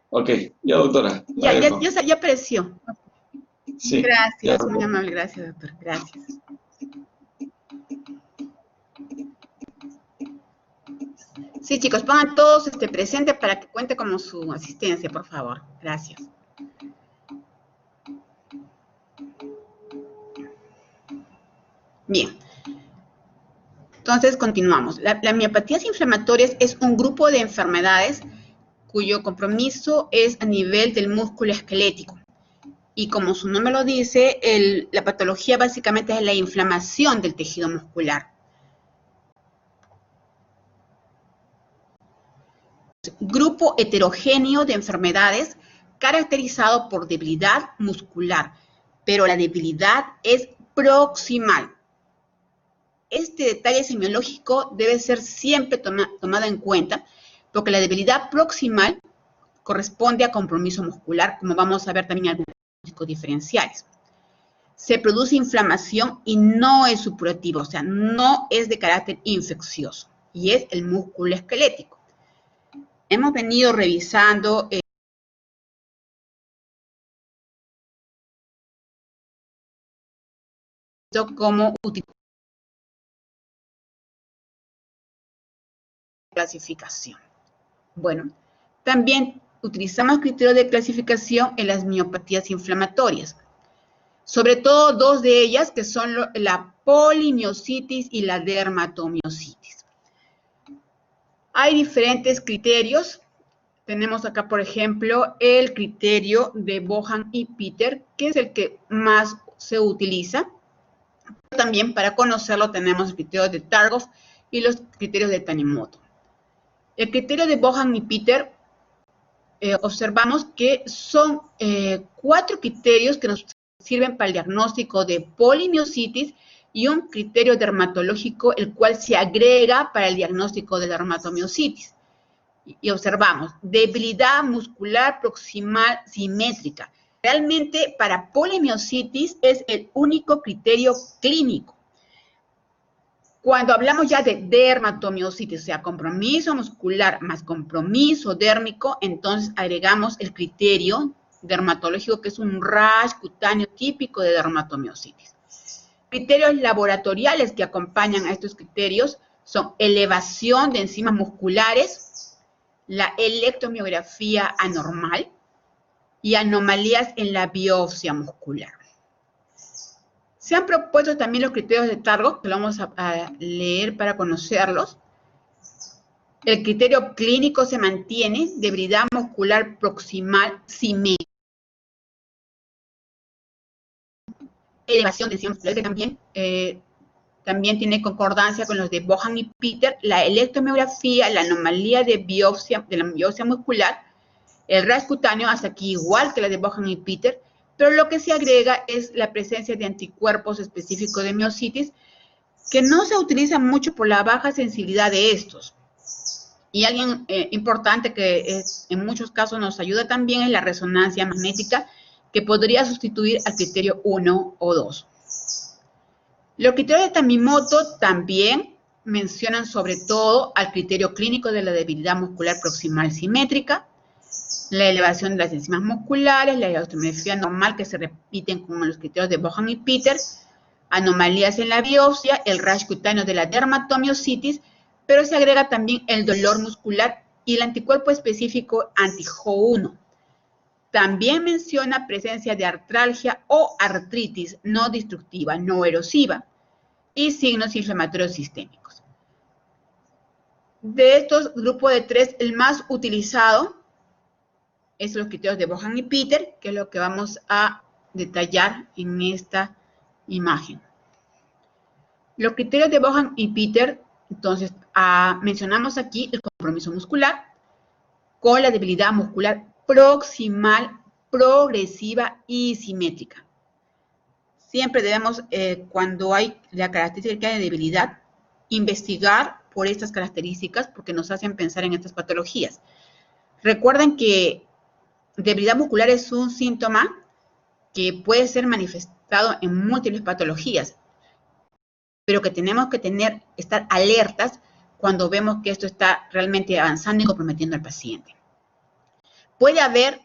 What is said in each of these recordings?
Ok, ya doctora, la dejo. Ya apareció. Sí, ya. Gracias, muy amable, gracias, doctor. Gracias. Sí, chicos, pongan todos presentes para que cuente como su asistencia, por favor. Gracias. Bien. Entonces, continuamos. La miopatías inflamatorias es un grupo de enfermedades cuyo compromiso es a nivel del músculo esquelético. Y como su nombre lo dice, la patología básicamente es la inflamación del tejido muscular. Grupo heterogéneo de enfermedades caracterizado por debilidad muscular, pero la debilidad es proximal. Este detalle semiológico debe ser siempre tomado en cuenta, porque la debilidad proximal corresponde a compromiso muscular, como vamos a ver también en algunos diagnósticos diferenciales. Se produce inflamación y no es supurativo, o sea, no es de carácter infeccioso, y es el músculo esquelético. Hemos venido revisando cómo utilizar clasificación. Bueno, también utilizamos criterios de clasificación en las miopatías inflamatorias. Sobre todo dos de ellas, que son la polimiositis y la dermatomiositis. Hay diferentes criterios. Tenemos acá, por ejemplo, el criterio de Bohan y Peter, que es el que más se utiliza. También para conocerlo tenemos el criterio de Targoff y los criterios de Tanimoto. El criterio de Bohan y Peter, observamos que son 4 criterios que nos sirven para el diagnóstico de polimiositis y un criterio dermatológico, el cual se agrega para el diagnóstico de dermatomiositis. Y observamos debilidad muscular proximal simétrica. Realmente para polimiositis es el único criterio clínico. Cuando hablamos ya de dermatomiositis, o sea, compromiso muscular más compromiso dérmico, entonces agregamos el criterio dermatológico, que es un rash cutáneo típico de dermatomiositis. Criterios laboratoriales que acompañan a estos criterios son elevación de enzimas musculares, la electromiografía anormal y anomalías en la biopsia muscular. Se han propuesto también los criterios de Targoff, que lo vamos a leer para conocerlos. El criterio clínico se mantiene, debilidad muscular proximal simétrica. Elevación de enzimas musculares también tiene concordancia con los de Bohan y Peter, la electromiografía, la anomalía de la biopsia muscular, el rash cutáneo, hasta aquí igual que la de Bohan y Peter, pero lo que se agrega es la presencia de anticuerpos específicos de miositis, que no se utiliza mucho por la baja sensibilidad de estos. Y alguien importante que en muchos casos nos ayuda también es la resonancia magnética, que podría sustituir al criterio 1 o 2. Los criterios de Tanimoto también mencionan sobre todo al criterio clínico de la debilidad muscular proximal simétrica, la elevación de las enzimas musculares, la electromiografía normal que se repiten con los criterios de Bohan y Peter, anomalías en la biopsia, el rash cutáneo de la dermatomiositis, pero se agrega también el dolor muscular y el anticuerpo específico anti-Jo1. También menciona presencia de artralgia o artritis no destructiva, no erosiva, y signos inflamatorios sistémicos. De estos grupos de 3, el más utilizado es los criterios de Bohan y Peter, que es lo que vamos a detallar en esta imagen. Los criterios de Bohan y Peter, entonces, mencionamos aquí el compromiso muscular con la debilidad muscular proximal, progresiva y simétrica. Siempre debemos, cuando hay la característica de debilidad, investigar por estas características porque nos hacen pensar en estas patologías. Recuerden que debilidad muscular es un síntoma que puede ser manifestado en múltiples patologías, pero que tenemos que estar alertas cuando vemos que esto está realmente avanzando y comprometiendo al paciente. puede haber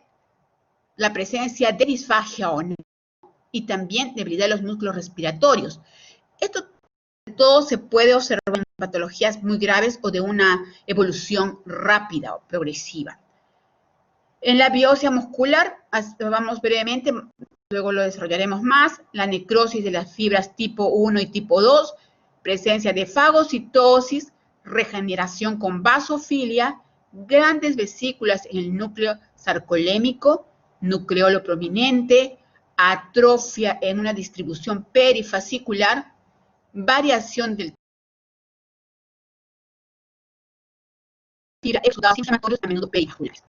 la presencia de disfagia o no, y también debilidad de los músculos respiratorios. Esto todo se puede observar en patologías muy graves o de una evolución rápida o progresiva. En la biopsia muscular, vamos brevemente, luego lo desarrollaremos más, la necrosis de las fibras tipo 1 y tipo 2, presencia de fagocitosis, regeneración con basofilia, grandes vesículas en el núcleo sarcolémico, nucleolo prominente, atrofia en una distribución perifascicular, variación del exudados inflamatorios a menudo perivasculares.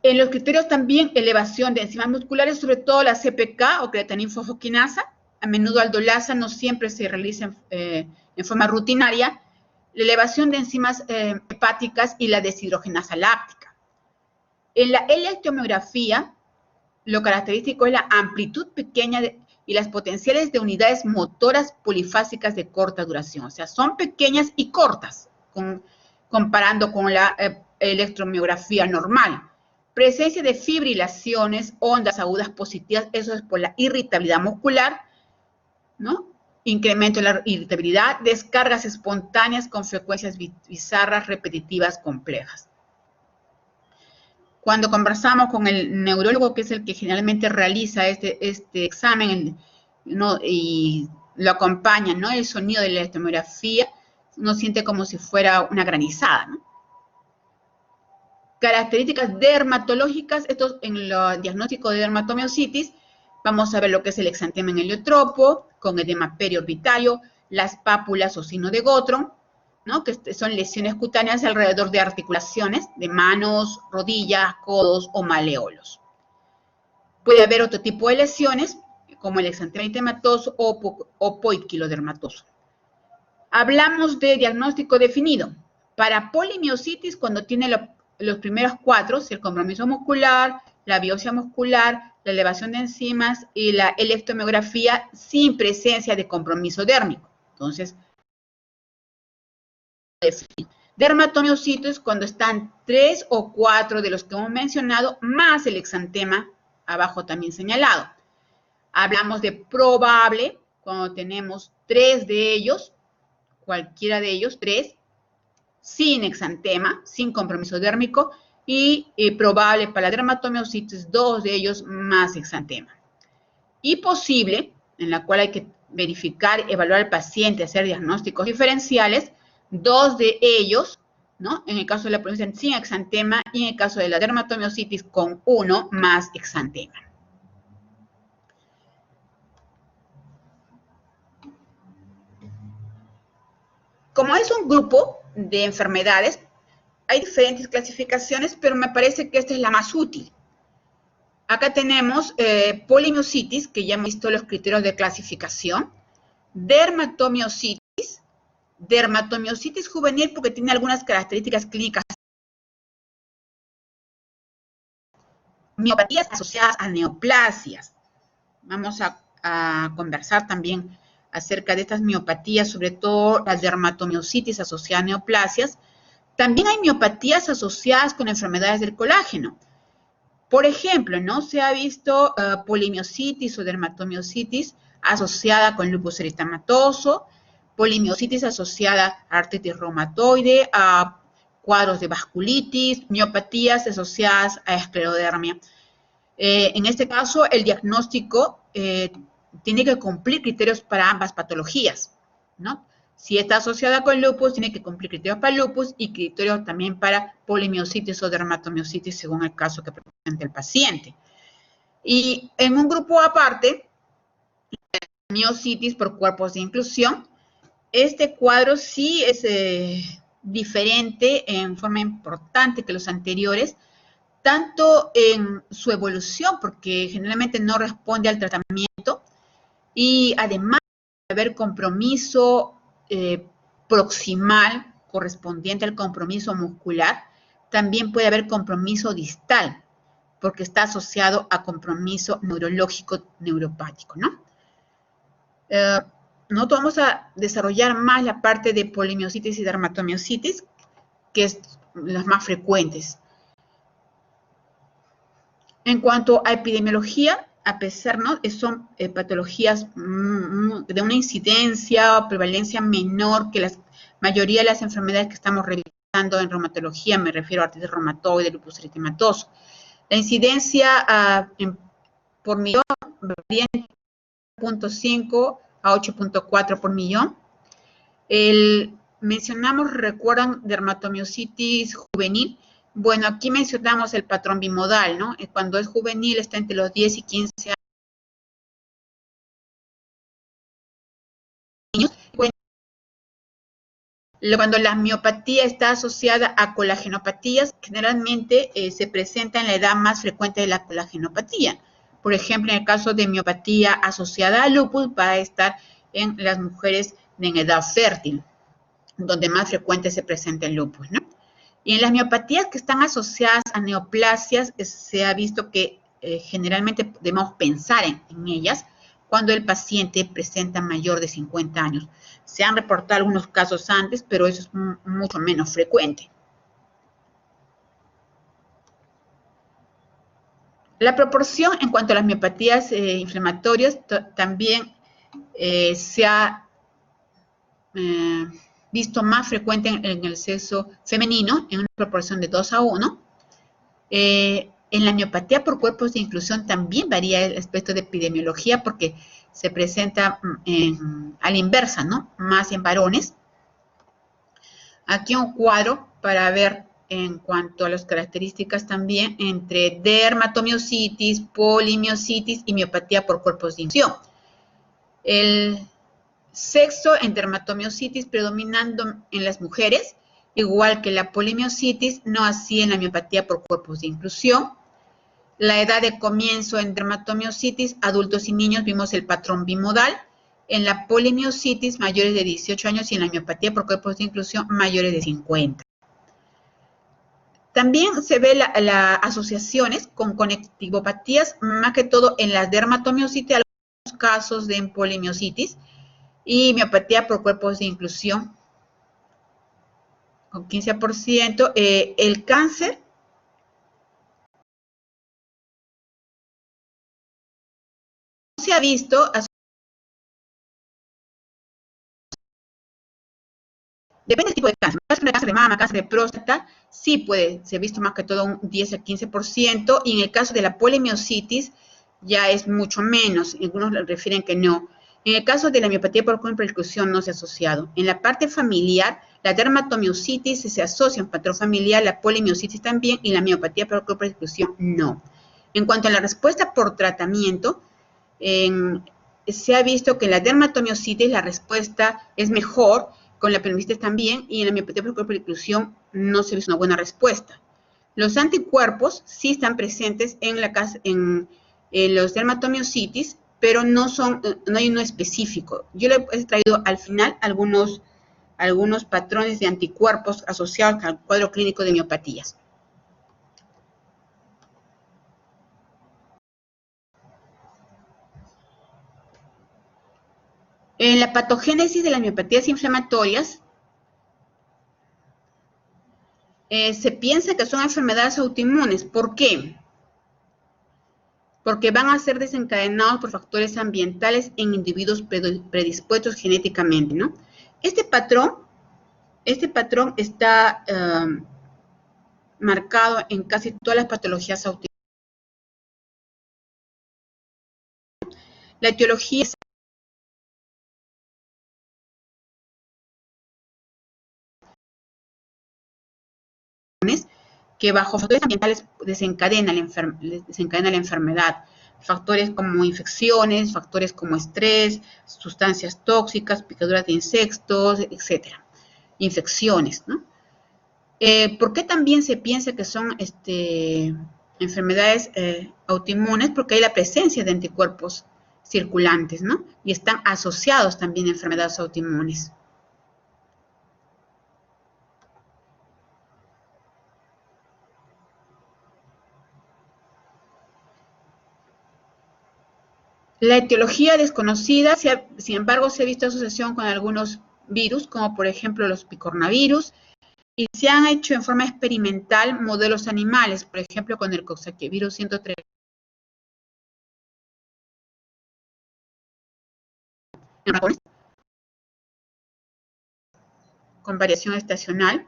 En los criterios también elevación de enzimas musculares, sobre todo la CPK o creatininfosfoquinasa, a menudo aldolasa no siempre se realiza en forma rutinaria, la elevación de enzimas hepáticas y la deshidrogenasa láctica. En la electromiografía, lo característico es la amplitud pequeña y las potenciales de unidades motoras polifásicas de corta duración, o sea, son pequeñas y cortas, comparando con la electromiografía normal. Presencia de fibrilaciones, ondas agudas positivas, eso es por la irritabilidad muscular, ¿no? Incremento de la irritabilidad, descargas espontáneas con frecuencias bizarras, repetitivas, complejas. Cuando conversamos con el neurólogo, que es el que generalmente realiza este examen, ¿no? Y lo acompaña, ¿no? El sonido de la electromiografía, uno siente como si fuera una granizada, ¿no? Características dermatológicas, esto en el diagnóstico de dermatomiositis, vamos a ver lo que es el exantema en heliotropo, con edema periorbitario, las pápulas o signo de Gottron, ¿no? Que son lesiones cutáneas alrededor de articulaciones, de manos, rodillas, codos o maleolos. Puede haber otro tipo de lesiones, como el exantema eritematoso o poiquilodermatoso. Hablamos de diagnóstico definido. Para polimiositis, cuando tiene los primeros cuatro, el compromiso muscular, la biopsia muscular, la elevación de enzimas y la electromiografía sin presencia de compromiso dérmico. Entonces, dermatomiositis cuando están 3 o 4 de los que hemos mencionado, más el exantema, abajo también señalado. Hablamos de probable, cuando tenemos 3 de ellos, cualquiera de ellos, 3, sin exantema, sin compromiso dérmico, y probable para la dermatomiositis, 2 de ellos más exantema. Y posible, en la cual hay que verificar, evaluar al paciente, hacer diagnósticos diferenciales, 2 de ellos, ¿no? En el caso de la polimiositis sin exantema y en el caso de la dermatomiositis con 1 más exantema. Como es un grupo de enfermedades, hay diferentes clasificaciones, pero me parece que esta es la más útil. Acá tenemos polimiositis, que ya hemos visto los criterios de clasificación, dermatomiositis juvenil porque tiene algunas características clínicas, miopatías asociadas a neoplasias. Vamos a conversar también acerca de estas miopatías, sobre todo las dermatomiositis asociadas a neoplasias. También hay miopatías asociadas con enfermedades del colágeno. Por ejemplo, ¿no? Se ha visto polimiositis o dermatomiositis asociada con lupus eritematoso, polimiositis asociada a artritis reumatoide, a cuadros de vasculitis, miopatías asociadas a esclerodermia. En este caso, el diagnóstico tiene que cumplir criterios para ambas patologías, ¿no? Si está asociada con lupus, tiene que cumplir criterios para lupus y criterios también para polimiositis o dermatomiositis, según el caso que presente el paciente. Y en un grupo aparte, miositis por cuerpos de inclusión, este cuadro sí es diferente en forma importante que los anteriores, tanto en su evolución, porque generalmente no responde al tratamiento, y además de haber compromiso proximal correspondiente al compromiso muscular, también puede haber compromiso distal, porque está asociado a compromiso neurológico neuropático, ¿no? Nosotros vamos a desarrollar más la parte de polimiositis y dermatomiositis, que es las más frecuentes. En cuanto a epidemiología, a pesar, ¿no?, son patologías de una incidencia o prevalencia menor que la mayoría de las enfermedades que estamos revisando en reumatología, me refiero a artritis reumatoide, lupus eritematoso. La incidencia por millón varía en 0.5 a 8.4 por millón. Mencionamos, recuerdan, dermatomiositis juvenil. Bueno, aquí mencionamos el patrón bimodal, ¿no? Cuando es juvenil está entre los 10 y 15 años. Cuando la miopatía está asociada a colagenopatías, generalmente se presenta en la edad más frecuente de la colagenopatía. Por ejemplo, en el caso de miopatía asociada a lupus, va a estar en las mujeres en edad fértil, donde más frecuente se presenta el lupus, ¿no? Y en las miopatías que están asociadas a neoplasias, se ha visto que generalmente debemos pensar en ellas cuando el paciente presenta mayor de 50 años. Se han reportado algunos casos antes, pero eso es mucho menos frecuente. La proporción en cuanto a las miopatías inflamatorias también se ha visto más frecuente en el sexo femenino, en una proporción de 2 a 1. En la miopatía por cuerpos de inclusión también varía el aspecto de epidemiología porque se presenta a la inversa, ¿no? Más en varones. Aquí un cuadro para ver en cuanto a las características también entre dermatomiositis, polimiositis y miopatía por cuerpos de inclusión. El sexo en dermatomiositis predominando en las mujeres, igual que la polimiositis, no así en la miopatía por cuerpos de inclusión. La edad de comienzo en dermatomiositis, adultos y niños, vimos el patrón bimodal. En la polimiositis, mayores de 18 años, y en la miopatía por cuerpos de inclusión, mayores de 50. También se ve las asociaciones con conectivopatías, más que todo en la dermatomiositis, algunos casos de polimiositis, y miopatía por cuerpos de inclusión, con 15%. El cáncer se ha visto, depende del tipo de cáncer. Cáncer de mama, cáncer de próstata, sí se ha visto más que todo un 10 al 15%, y en el caso de la polimiositis ya es mucho menos, algunos refieren que no. En el caso de la miopatía por cuerpo de inclusión no se ha asociado. En la parte familiar, la dermatomiositis se asocia a un patrón familiar, la polimiositis también, y la miopatía por cuerpo de inclusión no. En cuanto a la respuesta por tratamiento, se ha visto que en la dermatomiositis la respuesta es mejor, con la polimiositis también, y en la miopatía por cuerpo de inclusión no se ha visto una buena respuesta. Los anticuerpos sí están presentes en los dermatomiositis, pero no hay uno específico. Yo le he traído al final algunos patrones de anticuerpos asociados al cuadro clínico de miopatías. En la patogénesis de las miopatías inflamatorias, se piensa que son enfermedades autoinmunes. ¿Por qué? Porque van a ser desencadenados por factores ambientales en individuos predispuestos genéticamente, ¿no? Este patrón está marcado en casi todas las patologías autoinmunes. La etiología es que bajo factores ambientales desencadena la enfermedad. Factores como infecciones, factores como estrés, sustancias tóxicas, picaduras de insectos, etcétera. Infecciones, ¿no? ¿Por qué también se piensa que son enfermedades autoinmunes? Porque hay la presencia de anticuerpos circulantes, ¿no? Y están asociados también a enfermedades autoinmunes. La etiología desconocida, sin embargo, se ha visto asociación con algunos virus, como por ejemplo los picornavirus, y se han hecho en forma experimental modelos animales, por ejemplo, con el coxsackievirus 103 en ratones con variación estacional.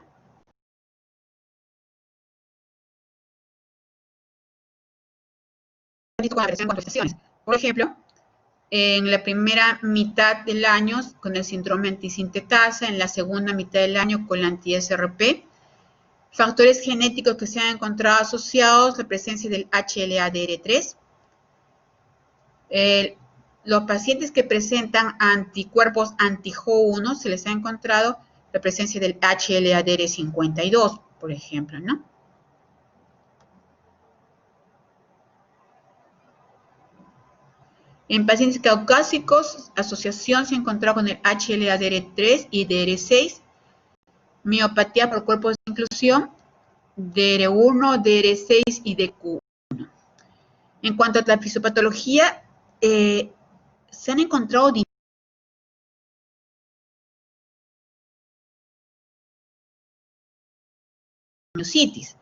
Con variación en 4 estaciones. Por ejemplo, en la primera mitad del año con el síndrome antisintetasa, en la segunda mitad del año con la anti-SRP. Factores genéticos que se han encontrado asociados, la presencia del HLA-DR3. Los pacientes que presentan anticuerpos anti-JO1 se les ha encontrado la presencia del HLA-DR52, por ejemplo, ¿no? En pacientes caucásicos, asociación se ha encontrado con el HLA-DR3 y DR6, miopatía por cuerpos de inclusión, DR1, DR6 y DQ1. En cuanto a la fisiopatología, se han encontrado polimiositis.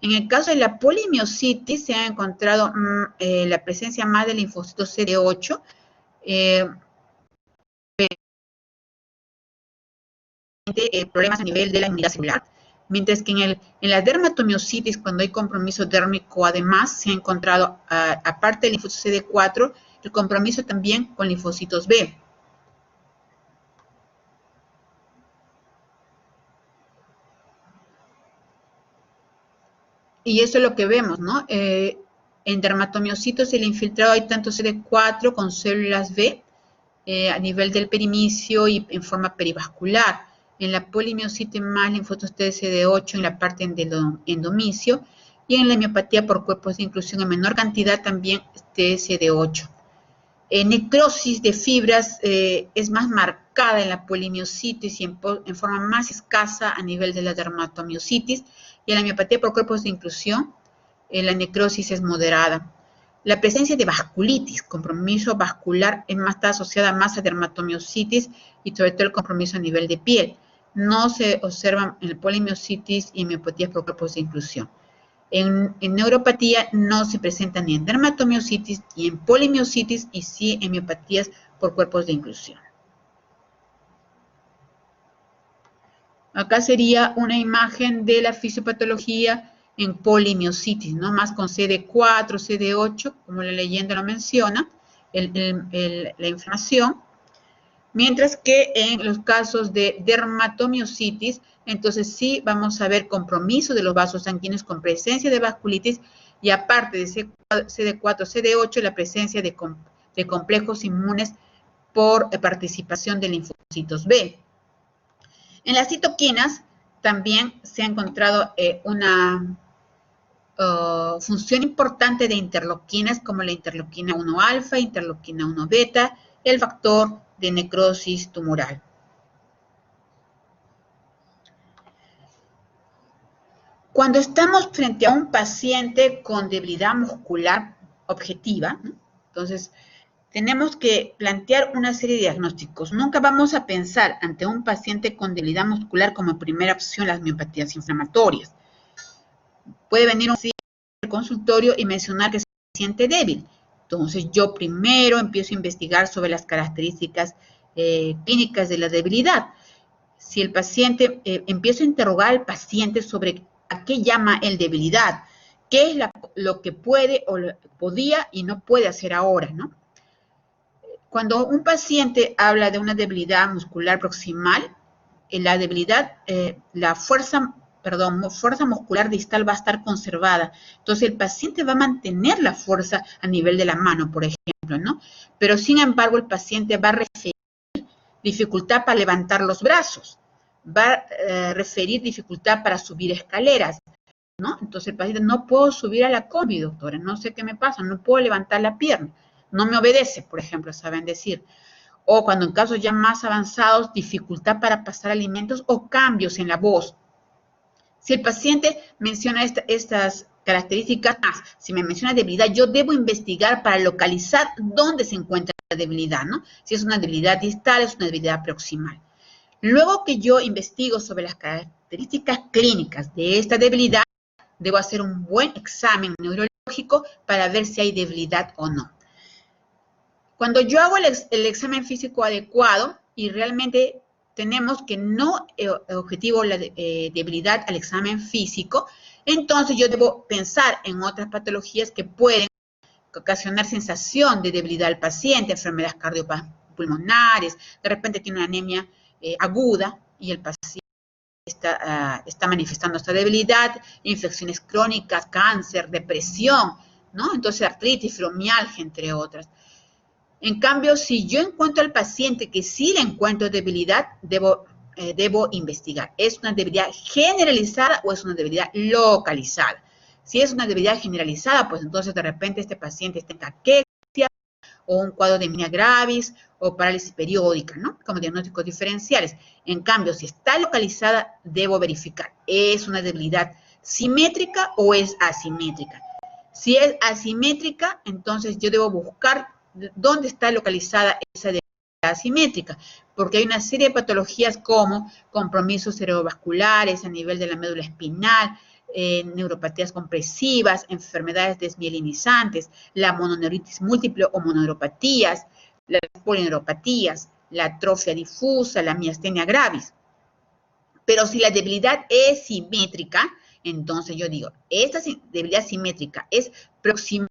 En el caso de la polimiositis se ha encontrado la presencia más de linfocitos CD8, problemas a nivel de la inmunidad celular, mientras que en la dermatomiositis, cuando hay compromiso dérmico, además se ha encontrado, aparte del linfocito CD4, el compromiso también con linfocitos B. Y eso es lo que vemos, ¿no? En dermatomiositos el infiltrado hay tanto CD4 con células B a nivel del perimicio y en forma perivascular. En la polimiositis más linfocitos TCD8 en la parte endomicio y en la miopatía por cuerpos de inclusión en menor cantidad también TCD8. Necrosis de fibras es más marcada en la polimiositis y en forma más escasa a nivel de la dermatomiositis, y en la miopatía por cuerpos de inclusión la necrosis es moderada. La presencia de vasculitis, compromiso vascular, está asociada más a dermatomiositis y sobre todo el compromiso a nivel de piel. No se observan en polimiositis y miopatías por cuerpos de inclusión. En neuropatía no se presenta ni en dermatomiositis ni en polimiositis y sí en miopatías por cuerpos de inclusión. Acá sería una imagen de la fisiopatología en polimiositis, ¿no? Más con CD4, CD8, como la leyenda lo menciona, la inflamación. Mientras que en los casos de dermatomiositis, entonces sí vamos a ver compromiso de los vasos sanguíneos con presencia de vasculitis y aparte de CD4, CD8, la presencia de complejos inmunes por participación de linfocitos B. En las citoquinas también se ha encontrado una función importante de interleuquinas como la interleuquina 1 alfa, interleuquina 1 beta, el factor de necrosis tumoral. Cuando estamos frente a un paciente con debilidad muscular objetiva, ¿no? Entonces tenemos que plantear una serie de diagnósticos. Nunca vamos a pensar ante un paciente con debilidad muscular como primera opción las miopatías inflamatorias. Puede venir un paciente al consultorio y mencionar que se siente débil. Entonces yo primero empiezo a investigar sobre las características clínicas de la debilidad. Si el paciente, empiezo a interrogar al paciente sobre a qué llama él debilidad, qué es lo que puede o podía y no puede hacer ahora, ¿no? Cuando un paciente habla de una debilidad muscular proximal, la debilidad, la fuerza muscular distal va a estar conservada. Entonces, el paciente va a mantener la fuerza a nivel de la mano, por ejemplo, ¿no? Pero, sin embargo, el paciente va a referir dificultad para levantar los brazos, va a referir dificultad para subir escaleras, ¿no? Entonces, el paciente, no puedo subir a la combi, doctora, no sé qué me pasa, no puedo levantar la pierna, no me obedece, por ejemplo, saben decir. O cuando en casos ya más avanzados, dificultad para pasar alimentos o cambios en la voz. Si el paciente menciona estas características, si me menciona debilidad, yo debo investigar para localizar dónde se encuentra la debilidad, ¿no? Si es una debilidad distal, es una debilidad proximal. Luego que yo investigo sobre las características clínicas de esta debilidad, debo hacer un buen examen neurológico para ver si hay debilidad o no. Cuando yo hago el examen físico adecuado y realmente tenemos que no objetivo la debilidad al examen físico, entonces yo debo pensar en otras patologías que pueden ocasionar sensación de debilidad al paciente, enfermedades cardiopulmonares, de repente tiene una anemia aguda y el paciente está manifestando esta debilidad, infecciones crónicas, cáncer, depresión, ¿no? Entonces artritis, fibromialgia, entre otras. En cambio, si yo encuentro al paciente que sí le encuentro debilidad, debo investigar. ¿Es una debilidad generalizada o es una debilidad localizada? Si es una debilidad generalizada, pues entonces de repente este paciente está en caquexia o un cuadro de miastenia gravis o parálisis periódica, ¿no? Como diagnósticos diferenciales. En cambio, si está localizada, debo verificar. ¿Es una debilidad simétrica o es asimétrica? Si es asimétrica, entonces yo debo buscar dónde está localizada esa debilidad asimétrica, porque hay una serie de patologías como compromisos cerebrovasculares a nivel de la médula espinal, neuropatías compresivas, enfermedades desmielinizantes, la mononeuritis múltiple o mononeuropatías, las polineuropatías, la atrofia difusa, la miastenia gravis. Pero si la debilidad es simétrica, entonces yo digo, esta debilidad simétrica es proximal,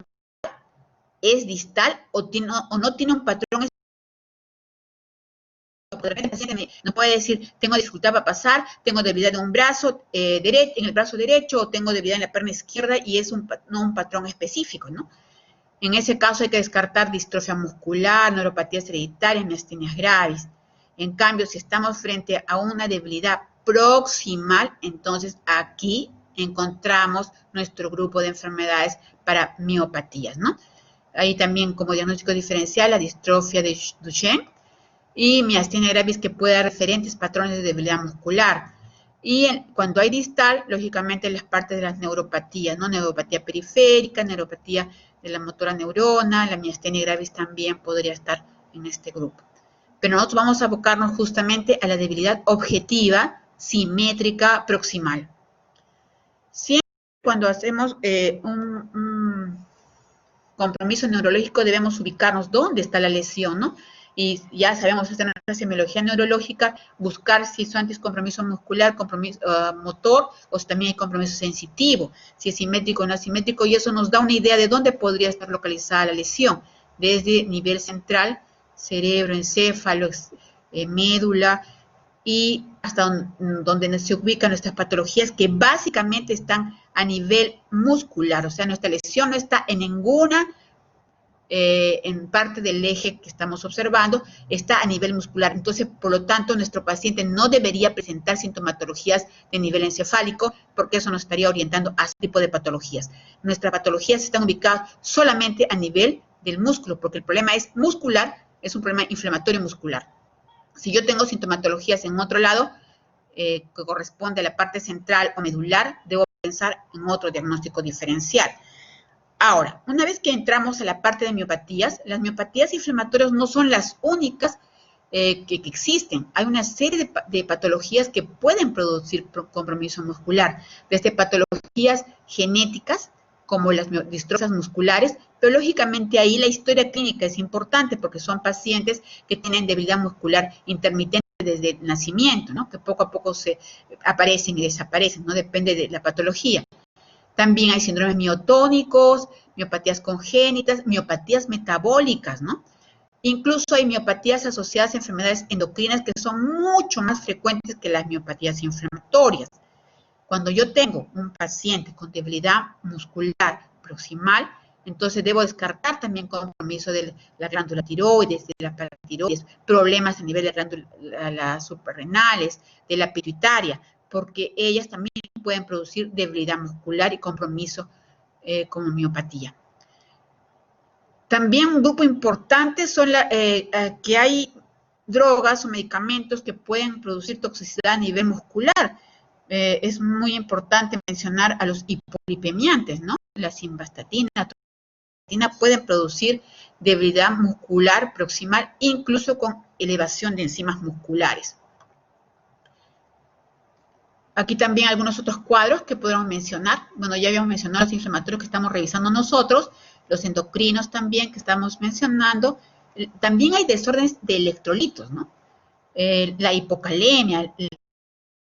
es distal o no tiene un patrón. El paciente no puede decir, tengo dificultad para pasar, tengo debilidad en un brazo en el brazo derecho o tengo debilidad en la pierna izquierda y es no un patrón específico, ¿no? En ese caso hay que descartar distrofia muscular, neuropatías hereditarias, miastenias gravis. En cambio, si estamos frente a una debilidad proximal, entonces aquí encontramos nuestro grupo de enfermedades para miopatías, ¿no? Ahí también como diagnóstico diferencial la distrofia de Duchenne y miastenia gravis que puede dar referentes patrones de debilidad muscular. Y cuando hay distal, lógicamente las partes de las neuropatías, ¿no? Neuropatía periférica, neuropatía de la motora neurona, la miastenia gravis también podría estar en este grupo. Pero nosotros vamos a abocarnos justamente a la debilidad objetiva, simétrica, proximal. Siempre cuando hacemos un compromiso neurológico debemos ubicarnos dónde está la lesión, ¿no? Y ya sabemos hacer nuestra semiología neurológica, buscar si son antes compromiso muscular, compromiso motor, o si también hay compromiso sensitivo, si es simétrico o no asimétrico, y eso nos da una idea de dónde podría estar localizada la lesión, desde nivel central, cerebro, encéfalo, médula, y hasta donde se ubican nuestras patologías que básicamente están a nivel muscular, o sea, nuestra lesión no está en ninguna en parte del eje que estamos observando, está a nivel muscular. Entonces, por lo tanto, nuestro paciente no debería presentar sintomatologías de nivel encefálico, porque eso nos estaría orientando a ese tipo de patologías. Nuestras patologías están ubicadas solamente a nivel del músculo, porque el problema es muscular, es un problema inflamatorio muscular. Si yo tengo sintomatologías en otro lado, que corresponde a la parte central o medular, debo pensar en otro diagnóstico diferencial. Ahora, una vez que entramos a la parte de miopatías, las miopatías inflamatorias no son las únicas que existen. Hay una serie de patologías que pueden producir compromiso muscular, desde patologías genéticas, como las distrofias musculares, pero lógicamente ahí la historia clínica es importante porque son pacientes que tienen debilidad muscular intermitente desde el nacimiento, ¿no? Que poco a poco se aparecen y desaparecen, no depende de la patología. También hay síndromes miotónicos, miopatías congénitas, miopatías metabólicas, ¿no? Incluso hay miopatías asociadas a enfermedades endocrinas que son mucho más frecuentes que las miopatías inflamatorias. Cuando yo tengo un paciente con debilidad muscular proximal, entonces debo descartar también compromiso de la glándula tiroides, de la paratiroides, problemas a nivel de las suprarrenales, de la pituitaria, porque ellas también pueden producir debilidad muscular y compromiso como miopatía. También un grupo importante son que hay drogas o medicamentos que pueden producir toxicidad a nivel muscular. Es muy importante mencionar a los hipolipemiantes, ¿no? La simvastatina, la atorvastatina pueden producir debilidad muscular proximal, incluso con elevación de enzimas musculares. Aquí también algunos otros cuadros que podemos mencionar. Bueno, ya habíamos mencionado los inflamatorios que estamos revisando nosotros, los endocrinos también que estamos mencionando, También hay desórdenes de electrolitos, ¿no? La hipocalemia, la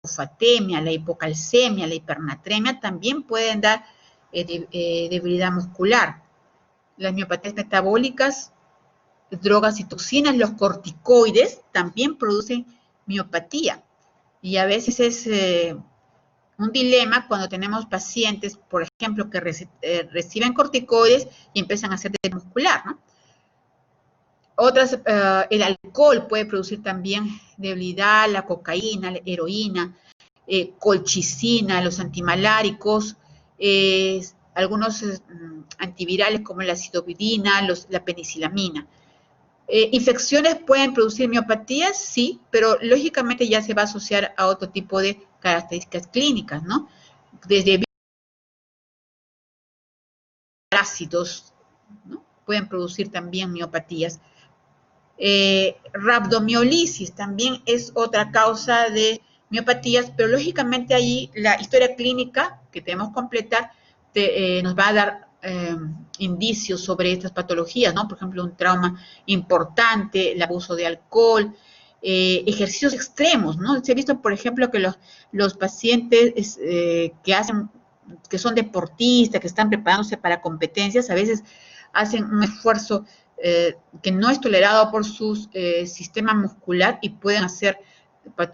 hipofatemia, la hipocalcemia, la hipernatremia también pueden dar debilidad muscular. Las miopatías metabólicas, drogas y toxinas, los corticoides también producen miopatía. Y a veces es un dilema cuando tenemos pacientes, por ejemplo, que reciben corticoides y empiezan a hacer debilidad muscular, ¿no? Otras, el alcohol puede producir también debilidad, la cocaína, la heroína, colchicina, los antimaláricos, algunos antivirales como la acidovidina, la penicilamina. ¿Infecciones pueden producir miopatías? Sí, pero lógicamente ya se va a asociar a otro tipo de características clínicas, ¿no? Desde parásitos, ¿no? Pueden producir también miopatías. Rhabdomiolisis también es otra causa de miopatías, pero lógicamente ahí la historia clínica que tenemos que completar nos va a dar indicios sobre estas patologías, ¿no? Por ejemplo, un trauma importante, el abuso de alcohol, ejercicios extremos, ¿no? Se ha visto, por ejemplo, que los pacientes que son deportistas, que están preparándose para competencias, a veces hacen un esfuerzo que no es tolerado por su sistema muscular y pueden hacer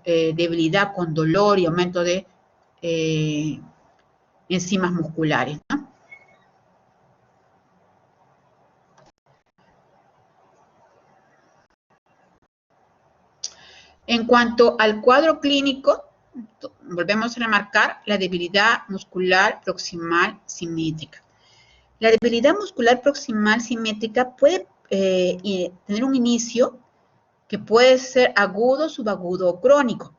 debilidad con dolor y aumento de enzimas musculares, ¿no? En cuanto al cuadro clínico, volvemos a remarcar la debilidad muscular proximal simétrica. La debilidad muscular proximal simétrica puede tener un inicio que puede ser agudo, subagudo o crónico.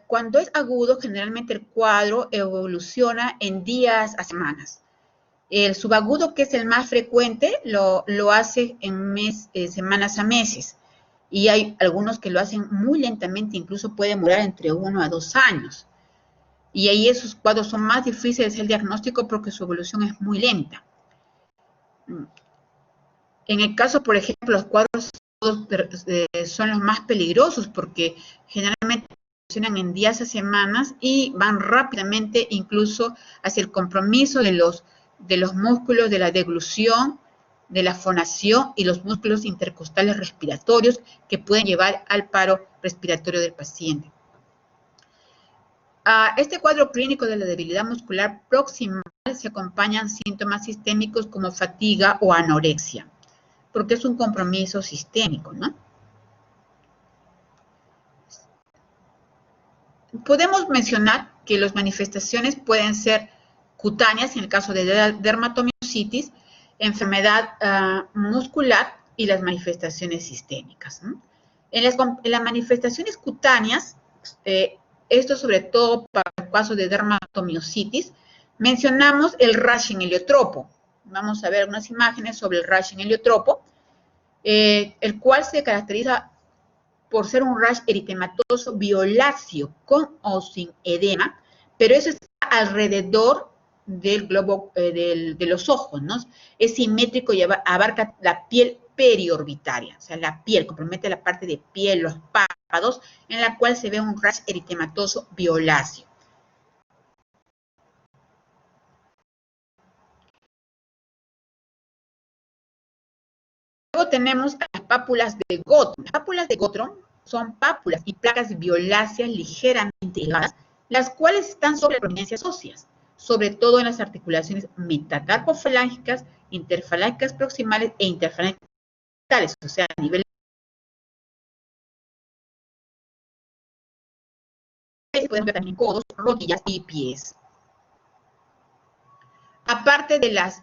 Cuando es agudo, generalmente el cuadro evoluciona en días a semanas. El subagudo, que es el más frecuente, lo hace en semanas a meses. Y hay algunos que lo hacen muy lentamente, incluso puede demorar entre 1 a 2 años. Y ahí esos cuadros son más difíciles el diagnóstico porque su evolución es muy lenta. En el caso, por ejemplo, los cuadros son los más peligrosos porque generalmente evolucionan en días a semanas y van rápidamente incluso hacia el compromiso de los músculos de la deglución, de la fonación y los músculos intercostales respiratorios que pueden llevar al paro respiratorio del paciente. A este cuadro clínico de la debilidad muscular proximal se acompañan síntomas sistémicos como fatiga o anorexia, porque es un compromiso sistémico, ¿no? Podemos mencionar que las manifestaciones pueden ser cutáneas en el caso de dermatomiositis, enfermedad muscular y las manifestaciones sistémicas, ¿no? En las manifestaciones cutáneas, esto sobre todo para el caso de dermatomiositis, mencionamos el rash en heliotropo. Vamos a ver algunas imágenes sobre el rash en heliotropo, el cual se caracteriza por ser un rash eritematoso violáceo con o sin edema, pero eso está alrededor del globo de los ojos, ¿no? Es simétrico y abarca la piel periorbitaria, o sea, la piel, compromete la parte de piel, los párpados, en la cual se ve un rash eritematoso violáceo. Luego tenemos las pápulas de Gottron. Las pápulas de Gottron son pápulas y placas violáceas ligeramente elevadas, las cuales están sobre prominencias óseas, sobre todo en las articulaciones metacarpofalángicas, interfalángicas proximales e interfalángicas, o sea, a nivel pueden ver también codos, rodillas y pies. Aparte de las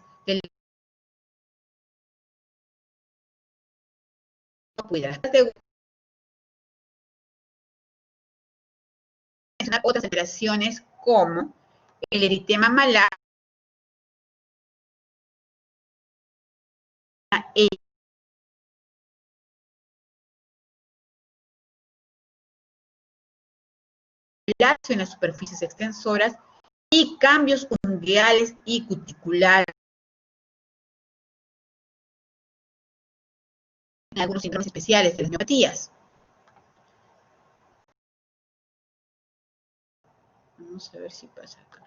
otras alteraciones como el eritema malar, en las superficies extensoras y cambios ungueales y cuticulares en algunos síndromes especiales de las miopatías. Vamos a ver si pasa acá.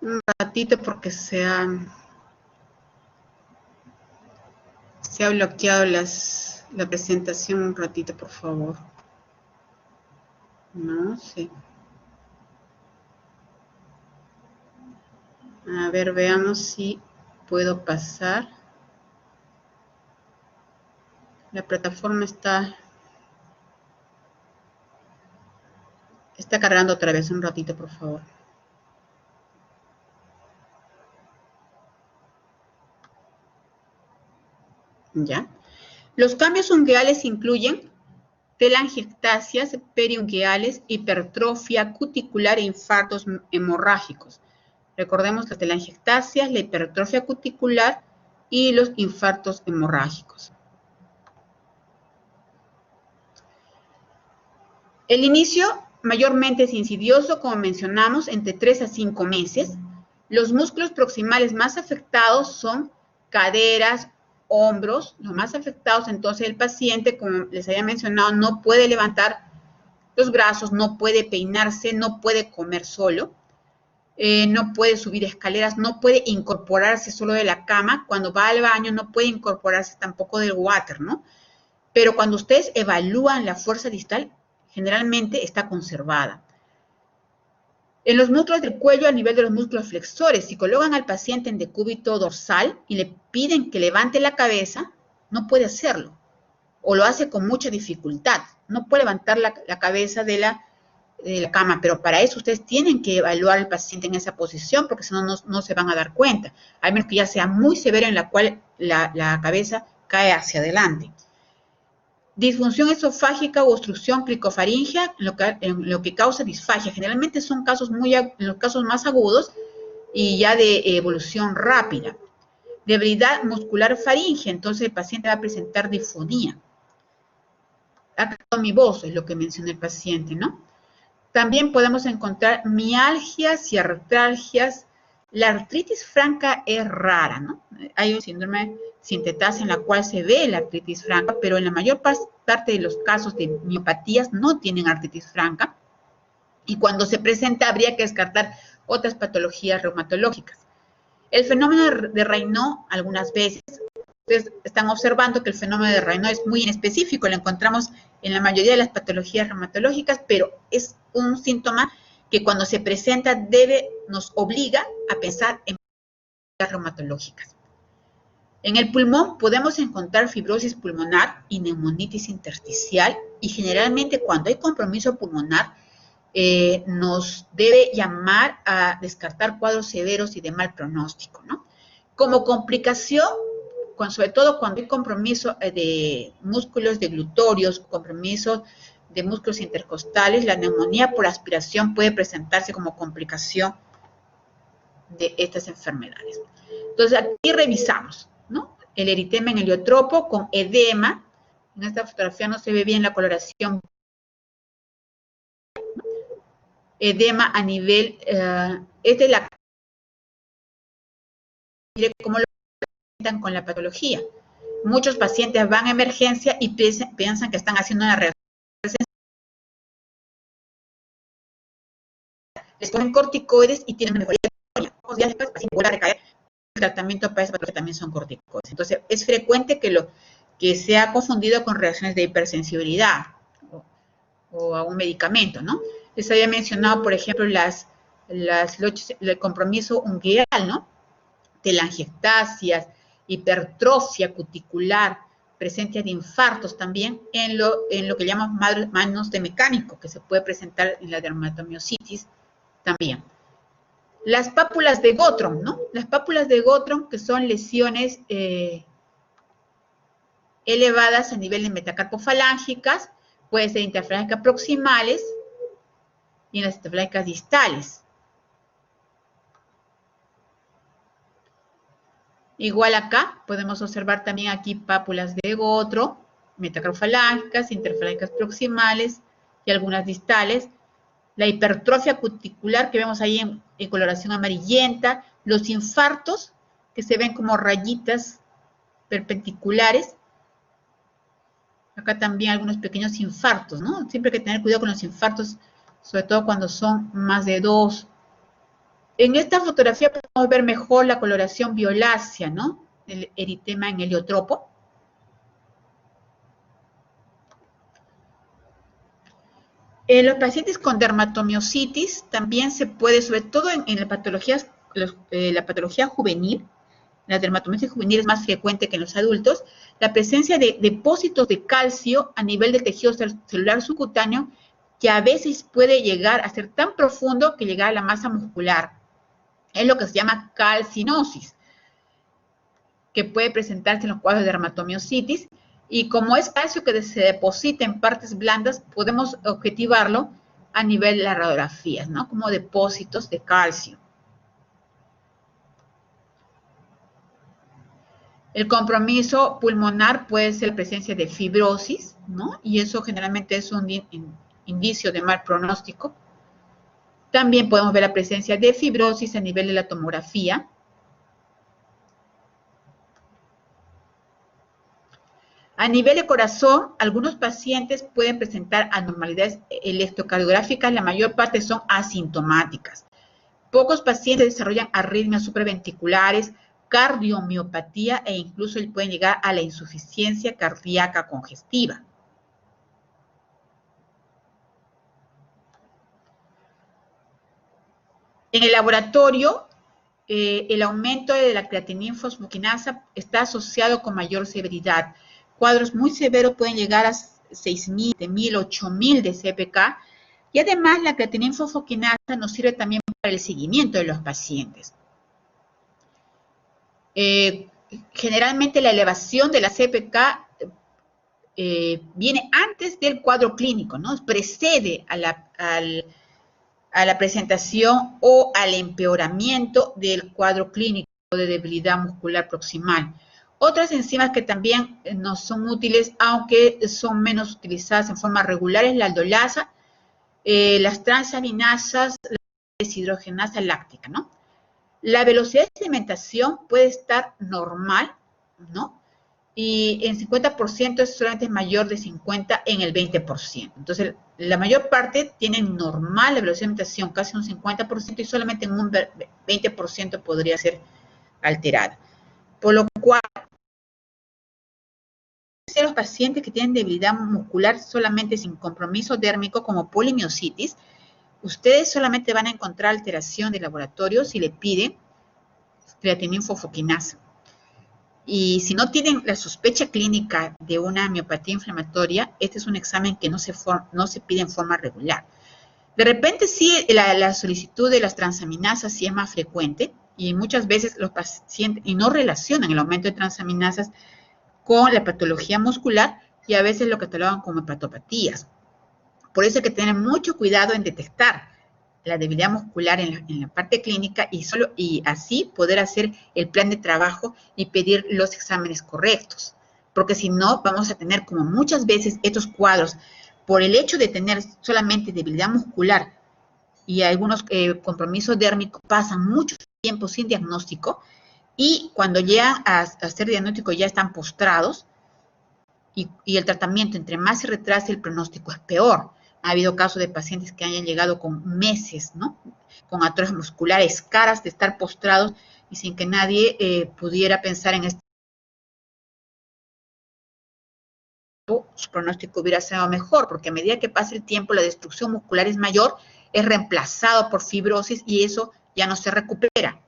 Un ratito porque se ha bloqueado la presentación. Un ratito, por favor. No sé. A ver, veamos si puedo pasar. La plataforma está cargando otra vez. Un ratito, por favor. ¿Ya? Los cambios ungueales incluyen telangiectasias periungueales, hipertrofia cuticular e infartos hemorrágicos. Recordemos las telangiectasias, la hipertrofia cuticular y los infartos hemorrágicos. El inicio mayormente es insidioso, como mencionamos, entre 3 a 5 meses. Los músculos proximales más afectados son caderas, hombros. Los más afectados, entonces, el paciente, como les había mencionado, no puede levantar los brazos, no puede peinarse, no puede comer solo, no puede subir escaleras, no puede incorporarse solo de la cama. Cuando va al baño no puede incorporarse tampoco del water, ¿no? Pero cuando ustedes evalúan la fuerza distal, generalmente está conservada. En los músculos del cuello, a nivel de los músculos flexores, si colocan al paciente en decúbito dorsal y le piden que levante la cabeza, no puede hacerlo, o lo hace con mucha dificultad. No puede levantar la cabeza de la cama, pero para eso ustedes tienen que evaluar al paciente en esa posición, porque si no, no se van a dar cuenta, al menos que ya sea muy severo en la cual la cabeza cae hacia adelante. Disfunción esofágica o obstrucción cricofaringea, en lo que causa disfagia. Generalmente son casos en los casos más agudos y ya de evolución rápida. Debilidad muscular faríngea, entonces el paciente va a presentar disfonía. Acá con mi voz es lo que menciona el paciente, ¿no? También podemos encontrar mialgias y artralgias. La artritis franca es rara, ¿no? Hay un síndrome sintetasa en la cual se ve la artritis franca, pero en la mayor parte de los casos de miopatías no tienen artritis franca. Y cuando se presenta habría que descartar otras patologías reumatológicas. El fenómeno de Raynaud, algunas veces, ustedes están observando que el fenómeno de Raynaud es muy inespecífico, lo encontramos en la mayoría de las patologías reumatológicas, pero es un síntoma que cuando se presenta nos obliga a pensar en patologías reumatológicas. En el pulmón podemos encontrar fibrosis pulmonar y neumonitis intersticial, y generalmente cuando hay compromiso pulmonar nos debe llamar a descartar cuadros severos y de mal pronóstico, ¿no? Como complicación, sobre todo cuando hay compromiso de músculos deglutorios, compromiso de músculos intercostales, la neumonía por aspiración puede presentarse como complicación de estas enfermedades. Entonces, aquí revisamos, ¿no? El eritema en heliotropo con edema. En esta fotografía no se ve bien la coloración. Edema a nivel, esta es la cómo lo presentan con la patología. Muchos pacientes van a emergencia y piensan que están haciendo una reacción. Les ponen corticoides y tienen mejoría. Pocos días después el paciente vuelve a recaer. El tratamiento para esa patología también son corticoides. Entonces, es frecuente que sea confundido con reacciones de hipersensibilidad o a un medicamento, ¿no? Les había mencionado, por ejemplo, el compromiso ungueal, ¿no? Telangiectasias, hipertrofia cuticular, presencia de infartos también en lo que llamamos manos de mecánico, que se puede presentar en la dermatomiositis también. Las pápulas de Gottron, ¿no? Las pápulas de Gottron, que son lesiones elevadas a nivel de metacarpofalángicas, puede ser interfalángicas proximales y en las interfalángicas distales. Igual acá, podemos observar también aquí pápulas de Gottron, metacarpofalángicas, interfalángicas proximales, y algunas distales. La hipertrofia cuticular que vemos ahí en coloración amarillenta, los infartos que se ven como rayitas perpendiculares. Acá también algunos pequeños infartos, ¿no? Siempre hay que tener cuidado con los infartos, sobre todo cuando son más de 2. En esta fotografía podemos ver mejor la coloración violácea, ¿no? El eritema en heliotropo. En los pacientes con dermatomiositis también se puede, sobre todo en la patología juvenil, la dermatomiositis juvenil es más frecuente que en los adultos, la presencia de depósitos de calcio a nivel del tejido celular subcutáneo que a veces puede llegar a ser tan profundo que llegar a la masa muscular. Es lo que se llama calcinosis, que puede presentarse en los cuadros de dermatomiositis, y como es calcio que se deposita en partes blandas, podemos objetivarlo a nivel de las radiografías, ¿no? Como depósitos de calcio. El compromiso pulmonar puede ser la presencia de fibrosis, ¿no? Y eso generalmente es un indicio de mal pronóstico. También podemos ver la presencia de fibrosis a nivel de la tomografía. A nivel de corazón, algunos pacientes pueden presentar anormalidades electrocardiográficas, la mayor parte son asintomáticas. Pocos pacientes desarrollan arritmias supraventriculares, cardiomiopatía e incluso pueden llegar a la insuficiencia cardíaca congestiva. En el laboratorio, el aumento de la creatinina fosfoquinasa está asociado con mayor severidad. Cuadros muy severos pueden llegar a 6.000, 7.000, 8.000 de CPK, y además la creatinina fosfoquinasa nos sirve también para el seguimiento de los pacientes. Generalmente la elevación de la CPK viene antes del cuadro clínico, ¿no? Precede a la presentación o al empeoramiento del cuadro clínico de debilidad muscular proximal. Otras enzimas que también nos son útiles, aunque son menos utilizadas en forma regular, es la aldolasa, las transaminasas, la deshidrogenasa láctica, ¿no? La velocidad de sedimentación puede estar normal, ¿no? Y en 50% es solamente mayor de 50 en el 20%. Entonces, la mayor parte tienen normal la velocidad de sedimentación, casi un 50%, y solamente en un 20% podría ser alterada. Por lo cual, los pacientes que tienen debilidad muscular solamente sin compromiso dérmico como polimiositis, ustedes solamente van a encontrar alteración de laboratorio si le piden creatinina fosfoquinasa. Y si no tienen la sospecha clínica de una miopatía inflamatoria, este es un examen que no se pide en forma regular. De repente sí, la solicitud de las transaminasas sí es más frecuente, y muchas veces los pacientes no relacionan el aumento de transaminasas con la patología muscular, y a veces lo catalogan como hepatopatías. Por eso hay que tener mucho cuidado en detectar la debilidad muscular en la parte clínica, y así poder hacer el plan de trabajo y pedir los exámenes correctos. Porque si no, vamos a tener, como muchas veces, estos cuadros, por el hecho de tener solamente debilidad muscular y algunos compromisos dérmicos, pasan mucho tiempo sin diagnóstico, y cuando llegan a hacer diagnóstico ya están postrados, y el tratamiento, entre más se retrase, el pronóstico es peor. Ha habido casos de pacientes que hayan llegado con meses, ¿no? Con atrofias musculares, caras de estar postrados y sin que nadie pudiera pensar en esto. Su pronóstico hubiera sido mejor, porque a medida que pasa el tiempo, la destrucción muscular es mayor, es reemplazado por fibrosis, y eso ya no se recupera.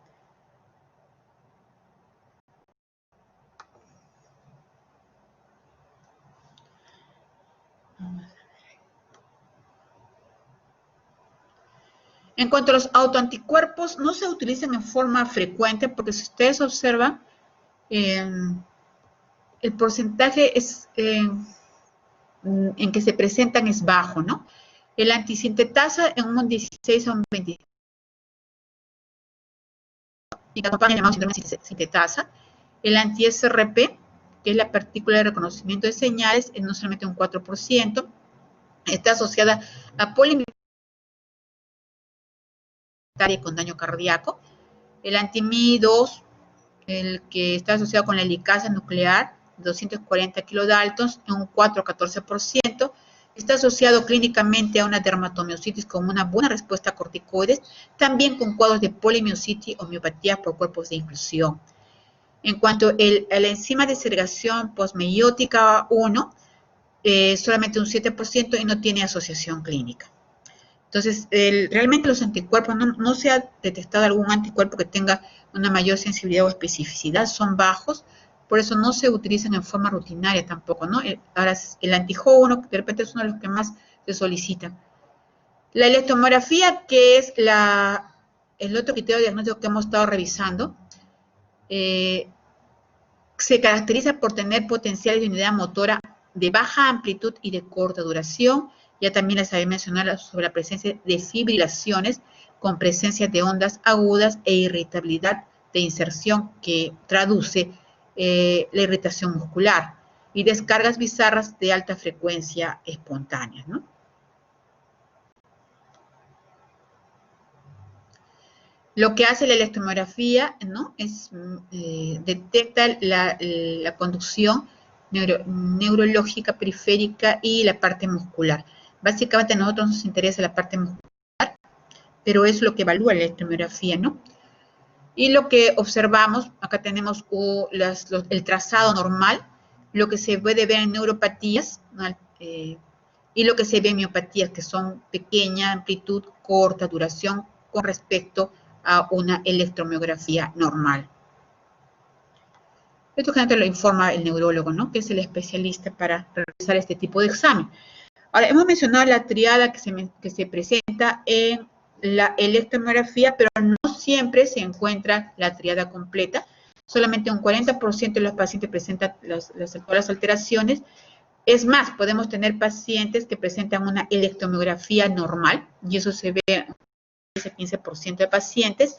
En cuanto a los autoanticuerpos, no se utilizan en forma frecuente, porque si ustedes observan, el porcentaje en que se presentan es bajo, ¿no? El antisintetasa en un 16 a un 20. Y la campaña llamada síndrome de sintetasa. El anti-SRP, que es la partícula de reconocimiento de señales, es no solamente un 4%. está asociada a polimiositaria con daño cardíaco. El anti-Mi2, el que está asociado con la helicasa nuclear, 240 kilodaltons, en un 4 a 14%, está asociado clínicamente a una dermatomiositis con una buena respuesta a corticoides, también con cuadros de polimiositis o miopatía por cuerpos de inclusión. En cuanto a la enzima de segregación postmeiótica 1, solamente un 7% y no tiene asociación clínica. Entonces, realmente los anticuerpos, no se ha detectado algún anticuerpo que tenga una mayor sensibilidad o especificidad, son bajos, por eso no se utilizan en forma rutinaria tampoco, ¿no? Ahora, el anti-Ho1 de repente es uno de los que más se solicitan. La electromiografía, que es el otro criterio diagnóstico que hemos estado revisando, se caracteriza por tener potenciales de unidad motora de baja amplitud y de corta duración. Ya también les había mencionado sobre la presencia de fibrilaciones con presencia de ondas agudas e irritabilidad de inserción que traduce la irritación muscular y descargas bizarras de alta frecuencia espontáneas, ¿no? Lo que hace la electromiografía, ¿no? Es detecta la conducción neurológica periférica y la parte muscular. Básicamente a nosotros nos interesa la parte muscular, pero es lo que evalúa la electromiografía, ¿no? Y lo que observamos, acá tenemos el trazado normal, lo que se puede ver en neuropatías, ¿no? Y lo que se ve en miopatías, que son pequeña amplitud, corta duración, con respecto a una electromiografía normal. Esto generalmente lo informa el neurólogo, ¿no? Que es el especialista para realizar este tipo de examen. Ahora, hemos mencionado la triada que se presenta en la electromiografía, pero no siempre se encuentra la triada completa. Solamente un 40% de los pacientes presentan las alteraciones. Es más, podemos tener pacientes que presentan una electromiografía normal, y eso se ve en ese 15% de pacientes.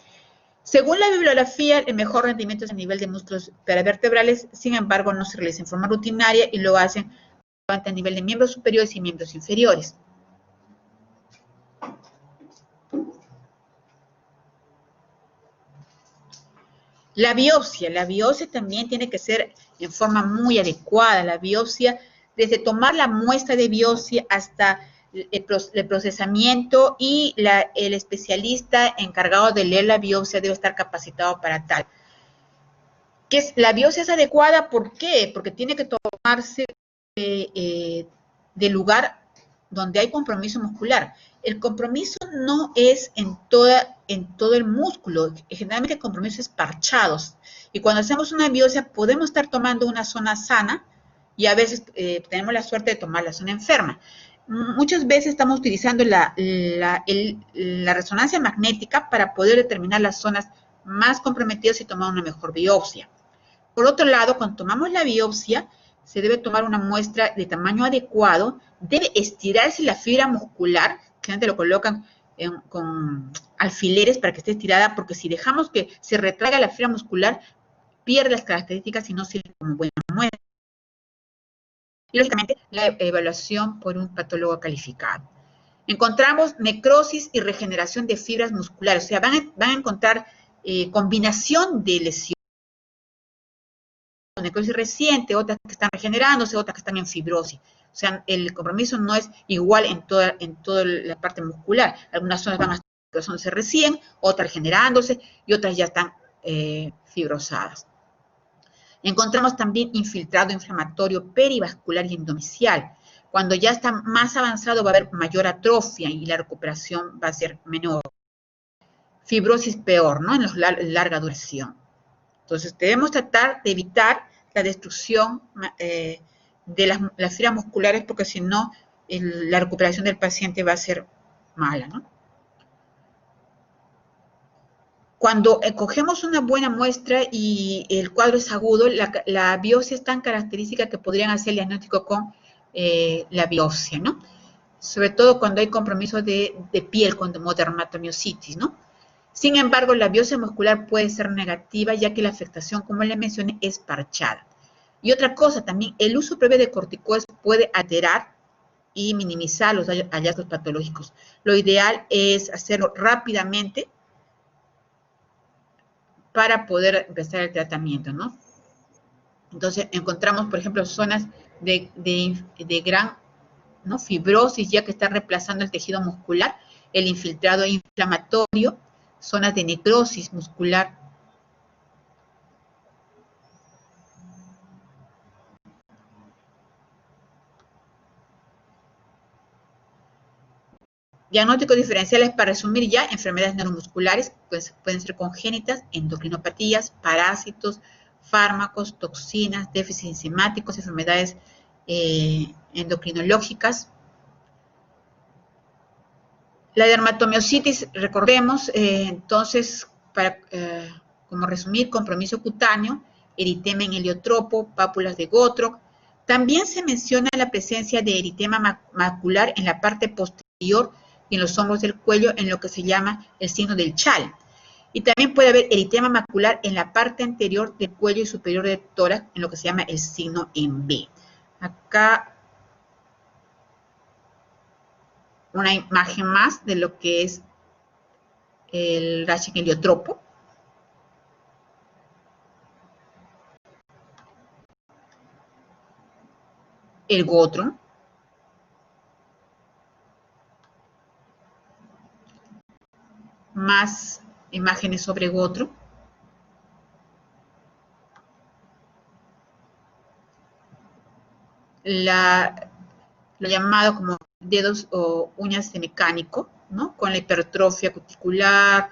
Según la bibliografía, el mejor rendimiento es a nivel de músculos paravertebrales, sin embargo, no se realiza en forma rutinaria y lo hacen a nivel de miembros superiores y miembros inferiores. La biopsia también tiene que ser en forma muy adecuada. La biopsia, desde tomar la muestra de biopsia hasta el procesamiento, y el especialista encargado de leer la biopsia debe estar capacitado para tal. La biopsia es adecuada, ¿por qué? Porque tiene que tomarse de lugar donde hay compromiso muscular. El compromiso no es en todo el músculo, generalmente el compromiso es parchados. Y cuando hacemos una biopsia podemos estar tomando una zona sana y a veces tenemos la suerte de tomar la zona enferma. Muchas veces estamos utilizando la resonancia magnética para poder determinar las zonas más comprometidas y tomar una mejor biopsia. Por otro lado, cuando tomamos la biopsia, se debe tomar una muestra de tamaño adecuado, debe estirarse la fibra muscular, que antes lo colocan con alfileres para que esté estirada, porque si dejamos que se retraiga la fibra muscular, pierde las características y no sirve como buena muestra. Y lógicamente, la evaluación por un patólogo calificado. Encontramos necrosis y regeneración de fibras musculares, o sea, van a encontrar combinación de lesiones. Necrosis reciente, otras que están regenerándose, otras que están en fibrosis. O sea, el compromiso no es igual en toda la parte muscular. Algunas zonas van a estar recién, otras regenerándose y otras ya están fibrosadas. Encontramos también infiltrado inflamatorio perivascular y endomicial. Cuando ya está más avanzado va a haber mayor atrofia y la recuperación va a ser menor. Fibrosis peor, ¿no? En larga duración. Entonces, debemos tratar de evitar la destrucción de las fibras musculares, porque si no, la recuperación del paciente va a ser mala, ¿no? Cuando cogemos una buena muestra y el cuadro es agudo, la biopsia es tan característica que podrían hacer el diagnóstico con la biopsia, ¿no? Sobre todo cuando hay compromiso de piel, como dermatomiositis, ¿no? Sin embargo, la biopsia muscular puede ser negativa, ya que la afectación, como le mencioné, es parchada. Y otra cosa también, el uso previo de corticoides puede alterar y minimizar los hallazgos patológicos. Lo ideal es hacerlo rápidamente para poder empezar el tratamiento, ¿no? Entonces, encontramos, por ejemplo, zonas de gran, ¿no?, fibrosis, ya que está reemplazando el tejido muscular, el infiltrado inflamatorio, zonas de necrosis muscular. Diagnósticos diferenciales, para resumir ya: enfermedades neuromusculares, pues pueden ser congénitas, endocrinopatías, parásitos, fármacos, toxinas, déficits enzimáticos, enfermedades endocrinológicas. La dermatomiositis, recordemos, entonces, como resumir: compromiso cutáneo, eritema en heliotropo, pápulas de Gottro. También se menciona la presencia de eritema macular en la parte posterior y en los hombros del cuello, en lo que se llama el signo del chal. Y también puede haber eritema macular en la parte anterior del cuello y superior del tórax, en lo que se llama el signo en B. Acá una imagen más de lo que es el rash en heliotropo. El Gottro. Más imágenes sobre Gottro. Lo llamado como dedos o uñas de mecánico, ¿no?, con la hipertrofia cuticular,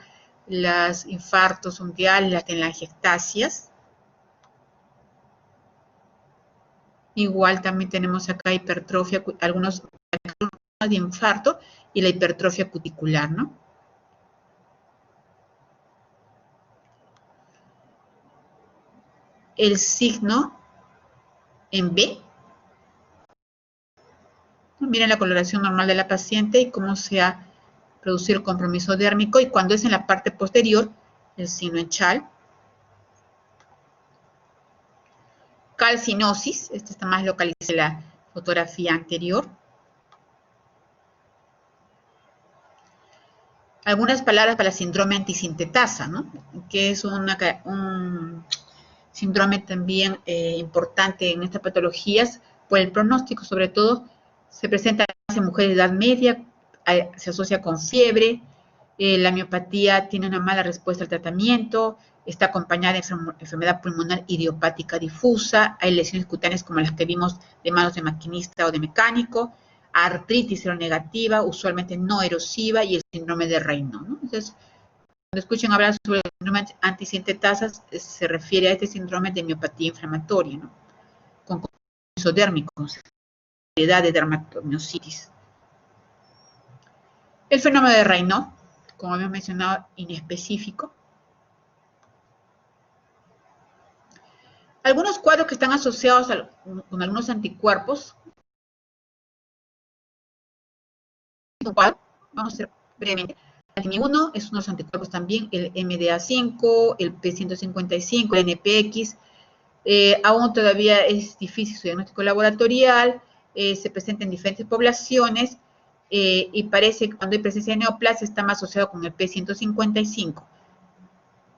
los infartos unguiales, las telangiectasias. Igual también tenemos acá hipertrofia, algunos de infarto y la hipertrofia cuticular, ¿no? El signo en B. Miren la coloración normal de la paciente y cómo se ha producido el compromiso dérmico, y cuando es en la parte posterior, el signo en chal. Calcinosis, esta está más localizada en la fotografía anterior. Algunas palabras para el síndrome antisintetasa, ¿no?, que es un síndrome también importante en estas patologías por el pronóstico. Sobre todo se presenta en mujeres de edad media, se asocia con fiebre, la miopatía tiene una mala respuesta al tratamiento, está acompañada de enfermedad pulmonar idiopática difusa, hay lesiones cutáneas como las que vimos de manos de maquinista o de mecánico, artritis seronegativa, usualmente no erosiva, y el síndrome de Raynaud, ¿no? Entonces, cuando escuchen hablar sobre el síndrome antisintetasas, se refiere a este síndrome de miopatía inflamatoria, ¿no?, con compromiso dérmico, variedad de dermatomiositis. El fenómeno de Raynaud, como habíamos mencionado, inespecífico. Algunos cuadros que están asociados con algunos anticuerpos. Vamos a hacer brevemente. El TIM1 es unos anticuerpos también, el MDA5, el P155, el NPX. Aún todavía es difícil su diagnóstico laboratorial, se presenta en diferentes poblaciones, y parece que cuando hay presencia de neoplasia está más asociado con el P155.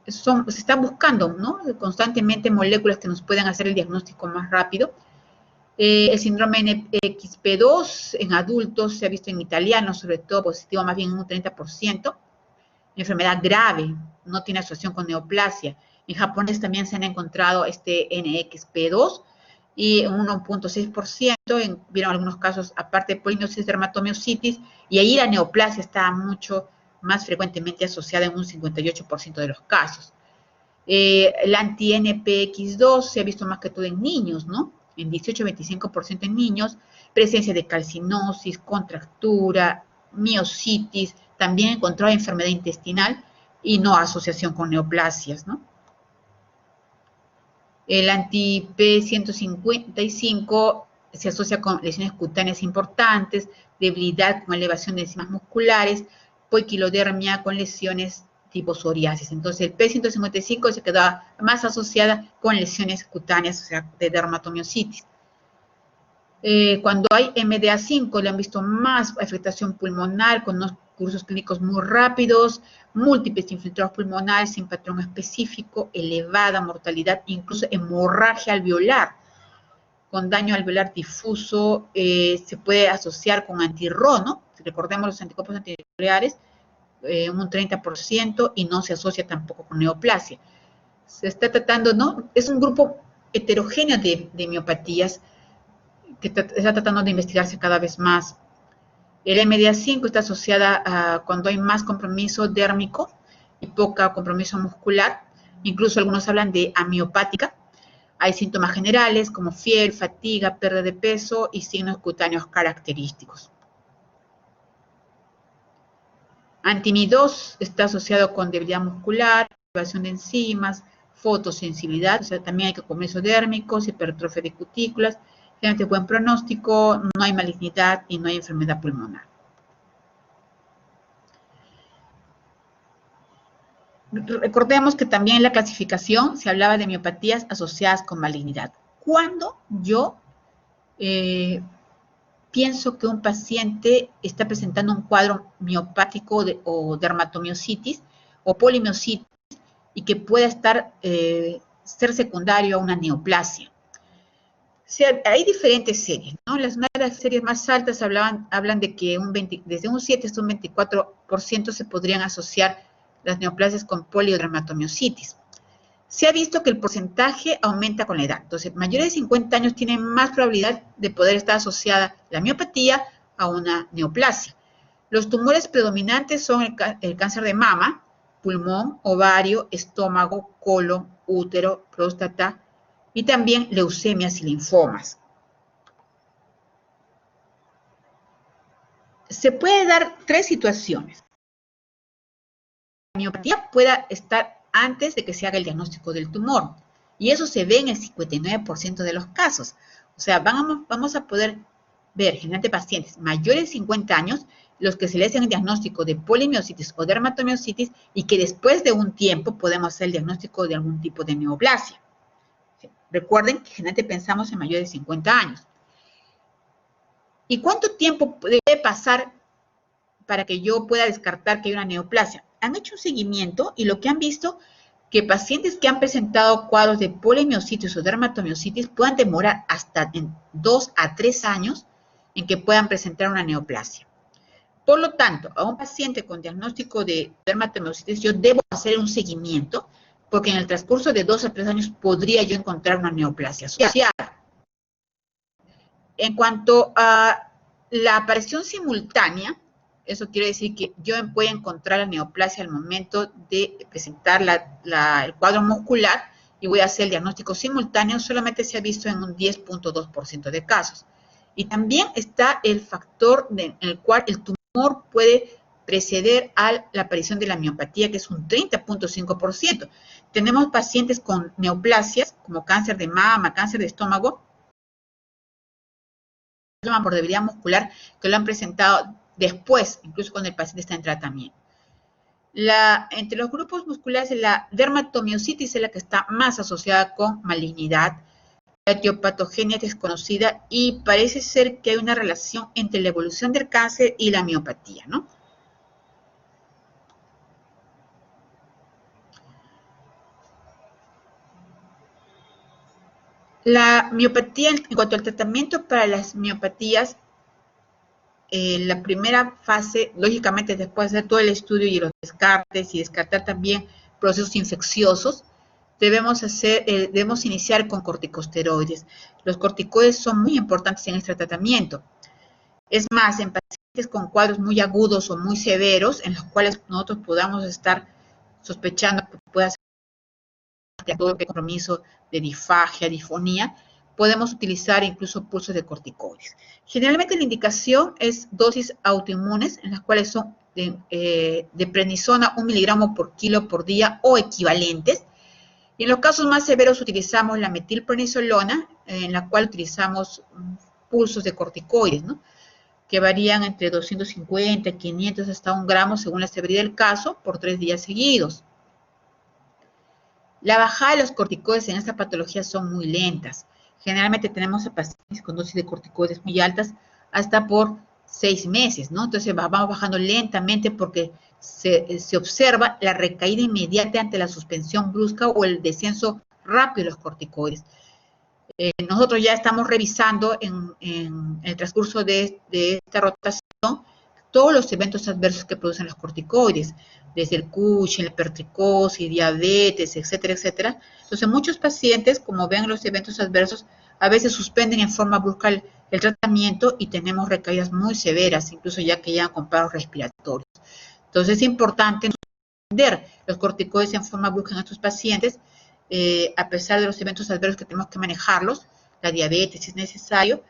Se están buscando, ¿no?, constantemente moléculas que nos puedan hacer el diagnóstico más rápido. El síndrome NXP2 en adultos se ha visto en italianos, sobre todo positivo más bien en un 30%. Enfermedad grave, no tiene asociación con neoplasia. En japonés también se han encontrado este NXP2 y en 1.6%, vieron algunos casos, aparte de polinosis dermatomiositis, y ahí la neoplasia está mucho más frecuentemente asociada en un 58% de los casos. El anti-NPX2 se ha visto más que todo en niños, ¿no?, en 18-25% en niños, presencia de calcinosis, contractura, miositis, también encontrado enfermedad intestinal y no asociación con neoplasias, ¿no? El anti-P155 se asocia con lesiones cutáneas importantes, debilidad con elevación de enzimas musculares, poiquilodermia con lesiones tipo psoriasis. Entonces, el P155 se queda más asociada con lesiones cutáneas, o sea, de dermatomiositis. Cuando hay MDA5 le han visto más afectación pulmonar con unos cursos clínicos muy rápidos, múltiples infiltrados pulmonares sin patrón específico, elevada mortalidad, incluso hemorragia alveolar, con daño alveolar difuso, se puede asociar con anti-RO, ¿no? Si recordemos los anticuerpos antinucleares, un 30%, y no se asocia tampoco con neoplasia. Se está tratando, ¿no? Es un grupo heterogéneo de miopatías que está tratando de investigarse cada vez más. El MDA5 está asociada a cuando hay más compromiso dérmico y poca compromiso muscular. Incluso algunos hablan de amiopática. Hay síntomas generales como fiebre, fatiga, pérdida de peso y signos cutáneos característicos. Anti-Mi2 está asociado con debilidad muscular, activación de enzimas, fotosensibilidad, o sea, también hay compromiso dérmicos, hipertrofia de cutículas, generalmente buen pronóstico, no hay malignidad y no hay enfermedad pulmonar. Recordemos que también en la clasificación se hablaba de miopatías asociadas con malignidad. Cuando yo pienso que un paciente está presentando un cuadro miopático o dermatomiositis o polimiositis y que pueda ser secundario a una neoplasia. O sea, hay diferentes series, ¿no? Una de las series más altas hablan de que desde un 7 hasta un 24% se podrían asociar las neoplasias con polidermatomiositis. Se ha visto que el porcentaje aumenta con la edad. Entonces, mayores de 50 años tienen más probabilidad de poder estar asociada la miopatía a una neoplasia. Los tumores predominantes son el cáncer de mama, pulmón, ovario, estómago, colon, útero, próstata y también leucemias y linfomas. Se puede dar 3 situaciones. La miopatía pueda estar antes de que se haga el diagnóstico del tumor. Y eso se ve en el 59% de los casos. O sea, vamos a poder ver generalmente pacientes mayores de 50 años, los que se les hacen el diagnóstico de polimiositis o dermatomiositis y que después de un tiempo podemos hacer el diagnóstico de algún tipo de neoplasia. Recuerden que generalmente pensamos en mayores de 50 años. ¿Y cuánto tiempo debe pasar para que yo pueda descartar que hay una neoplasia? Han hecho un seguimiento y lo que han visto que pacientes que han presentado cuadros de polimiositis o dermatomiositis puedan demorar hasta 2 a 3 años en que puedan presentar una neoplasia. Por lo tanto, a un paciente con diagnóstico de dermatomiositis yo debo hacer un seguimiento porque en el transcurso de 2 a 3 años podría yo encontrar una neoplasia asociada. En cuanto a la aparición simultánea, eso quiere decir que yo voy a encontrar la neoplasia al momento de presentar el cuadro muscular y voy a hacer el diagnóstico simultáneo, solamente se ha visto en un 10.2% de casos. Y también está el factor en el cual el tumor puede preceder a la aparición de la miopatía, que es un 30.5%. Tenemos pacientes con neoplasias, como cáncer de mama, cáncer de estómago, por debilidad muscular, que lo han presentado después, incluso cuando el paciente está en tratamiento. Entre los grupos musculares, la dermatomiositis es la que está más asociada con malignidad. La etiopatogenia es desconocida y parece ser que hay una relación entre la evolución del cáncer y la miopatía, ¿no? La miopatía, en cuanto al tratamiento para las miopatías, la primera fase, lógicamente, después de hacer todo el estudio y los descartes y descartar también procesos infecciosos, debemos iniciar con corticosteroides. Los corticoides son muy importantes en este tratamiento. Es más, en pacientes con cuadros muy agudos o muy severos, en los cuales nosotros podamos estar sospechando que pueda ser todo el compromiso de disfagia, disfonía, podemos utilizar incluso pulsos de corticoides. Generalmente la indicación es dosis autoinmunes, en las cuales son de prednisona 1 miligramo por kilo por día o equivalentes. Y en los casos más severos utilizamos la metilprednisolona, en la cual utilizamos pulsos de corticoides, ¿no? Que varían entre 250, 500 hasta 1 gramo según la severidad del caso, por 3 días seguidos. La bajada de los corticoides en esta patología son muy lentas. Generalmente tenemos a pacientes con dosis de corticoides muy altas hasta por 6 meses, ¿no? Entonces vamos bajando lentamente porque se observa la recaída inmediata ante la suspensión brusca o el descenso rápido de los corticoides. Nosotros ya estamos revisando en el transcurso de esta rotación todos los eventos adversos que producen los corticoides, desde el Cushing, la hipertricosis, diabetes, etcétera, etcétera. Entonces, muchos pacientes, como ven los eventos adversos, a veces suspenden en forma brusca el tratamiento y tenemos recaídas muy severas, incluso ya que llegan con paros respiratorios. Entonces, es importante suspender los corticoides en forma brusca en estos pacientes, a pesar de los eventos adversos que tenemos que manejarlos, la diabetes si es necesario,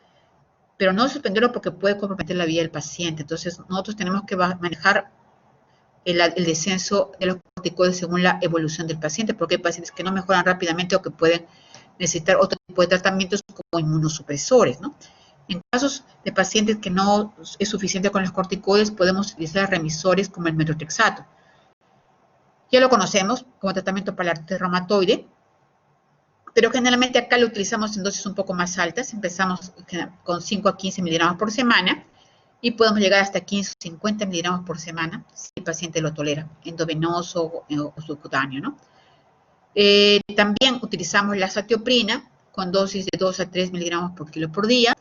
pero no suspenderlo porque puede comprometer la vida del paciente. Entonces, nosotros tenemos que manejar el descenso de los corticoides según la evolución del paciente, porque hay pacientes que no mejoran rápidamente o que pueden necesitar otro tipo de tratamientos como inmunosupresores, ¿no? En casos de pacientes que no es suficiente con los corticoides, podemos utilizar remisores como el metotrexato. Ya lo conocemos como tratamiento para la artritis reumatoide, pero generalmente acá lo utilizamos en dosis un poco más altas. Empezamos con 5 a 15 miligramos por semana y podemos llegar hasta 15 o 50 miligramos por semana si el paciente lo tolera, endovenoso o subcutáneo, ¿no? También utilizamos la azatioprina con dosis de 2 a 3 miligramos por kilo por día.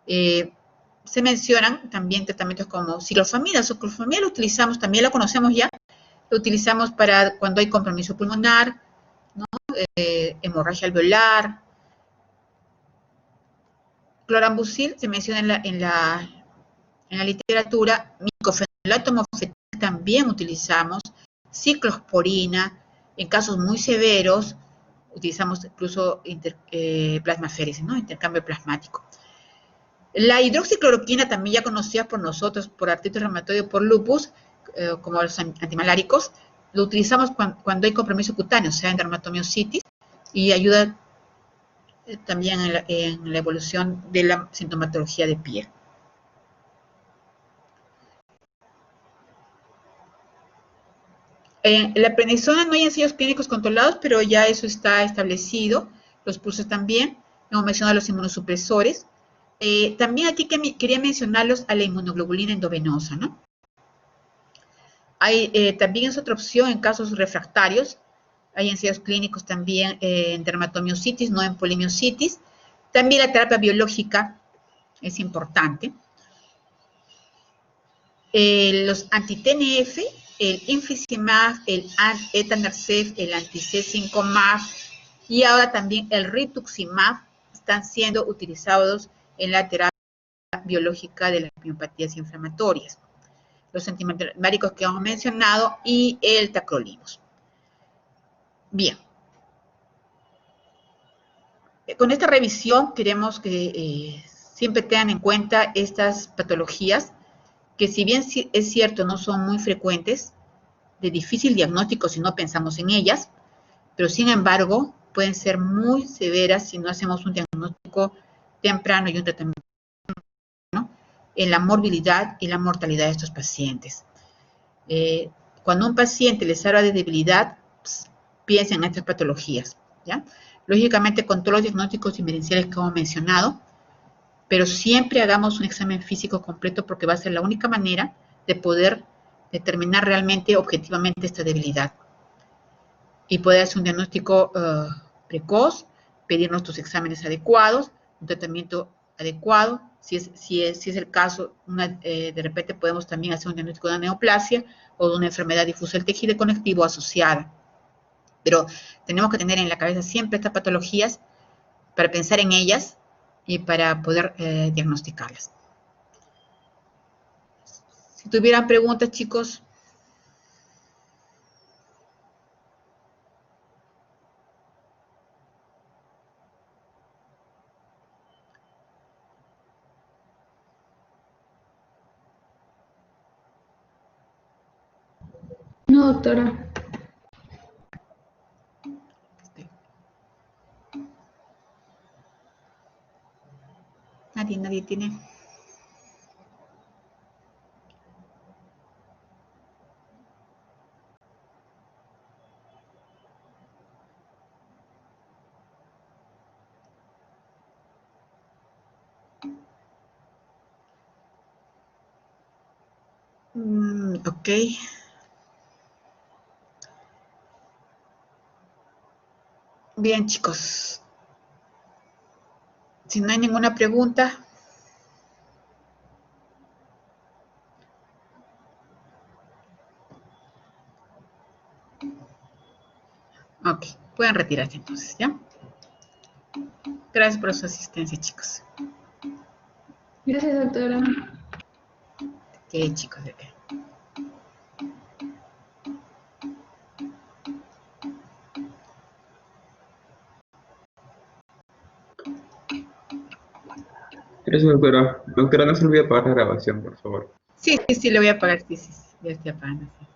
Se mencionan también tratamientos como ciclofamida. Ciclofamida lo utilizamos, también lo conocemos ya, lo utilizamos para cuando hay compromiso pulmonar, ¿no? Hemorragia alveolar. Clorambucil se menciona en la literatura. Micofenolato mofetil también utilizamos. Ciclosporina, en casos muy severos, utilizamos incluso plasmaféresis, ¿no? Intercambio plasmático. La hidroxicloroquina, también ya conocida por nosotros, por artritis reumatoide o por lupus, como los antimaláricos, lo utilizamos cuando hay compromiso cutáneo, o sea, en dermatomiositis, y ayuda también en la evolución de la sintomatología de piel. La prednisona no hay ensayos clínicos controlados, pero ya eso está establecido. Los pulsos también. Hemos mencionado los inmunosupresores. También aquí quería mencionarlos a la inmunoglobulina endovenosa, ¿no? También es otra opción en casos refractarios. Hay ensayos clínicos también en dermatomiositis, no en polimiositis. También la terapia biológica es importante. Los anti-TNF, el infliximab, el etanercept, el anti-C5mab y ahora también el rituximab están siendo utilizados en la terapia biológica de las miopatías inflamatorias. Los antimaláricos que hemos mencionado y el tacrolimus. Bien. Con esta revisión queremos que siempre tengan en cuenta estas patologías que, si bien es cierto no son muy frecuentes, de difícil diagnóstico si no pensamos en ellas, pero sin embargo pueden ser muy severas si no hacemos un diagnóstico temprano y un tratamiento, ¿no?, en la morbilidad y la mortalidad de estos pacientes. Cuando un paciente les habla de debilidad, piensen en estas patologías, ¿ya? Lógicamente con todos los diagnósticos diferenciales que hemos mencionado, pero siempre hagamos un examen físico completo porque va a ser la única manera de poder determinar realmente, objetivamente, esta debilidad. Y poder hacer un diagnóstico precoz, pedir nuestros exámenes adecuados, un tratamiento adecuado. Si es el caso, de repente podemos también hacer un diagnóstico de una neoplasia o de una enfermedad difusa del tejido conectivo asociada. Pero tenemos que tener en la cabeza siempre estas patologías para pensar en ellas y para poder diagnosticarlas. Si tuvieran preguntas, chicos. No, doctora. Nadie tiene. Ok. Bien, chicos. Si no hay ninguna pregunta. Ok, pueden retirarse entonces, ¿ya? Gracias por su asistencia, chicos. Gracias, doctora. ¿Qué, chicos? ¿De qué? Gracias, doctora. Doctora, no se olvide apagar la grabación, por favor. Sí, le voy a pagar. Sí, ya estoy apagando. Sí.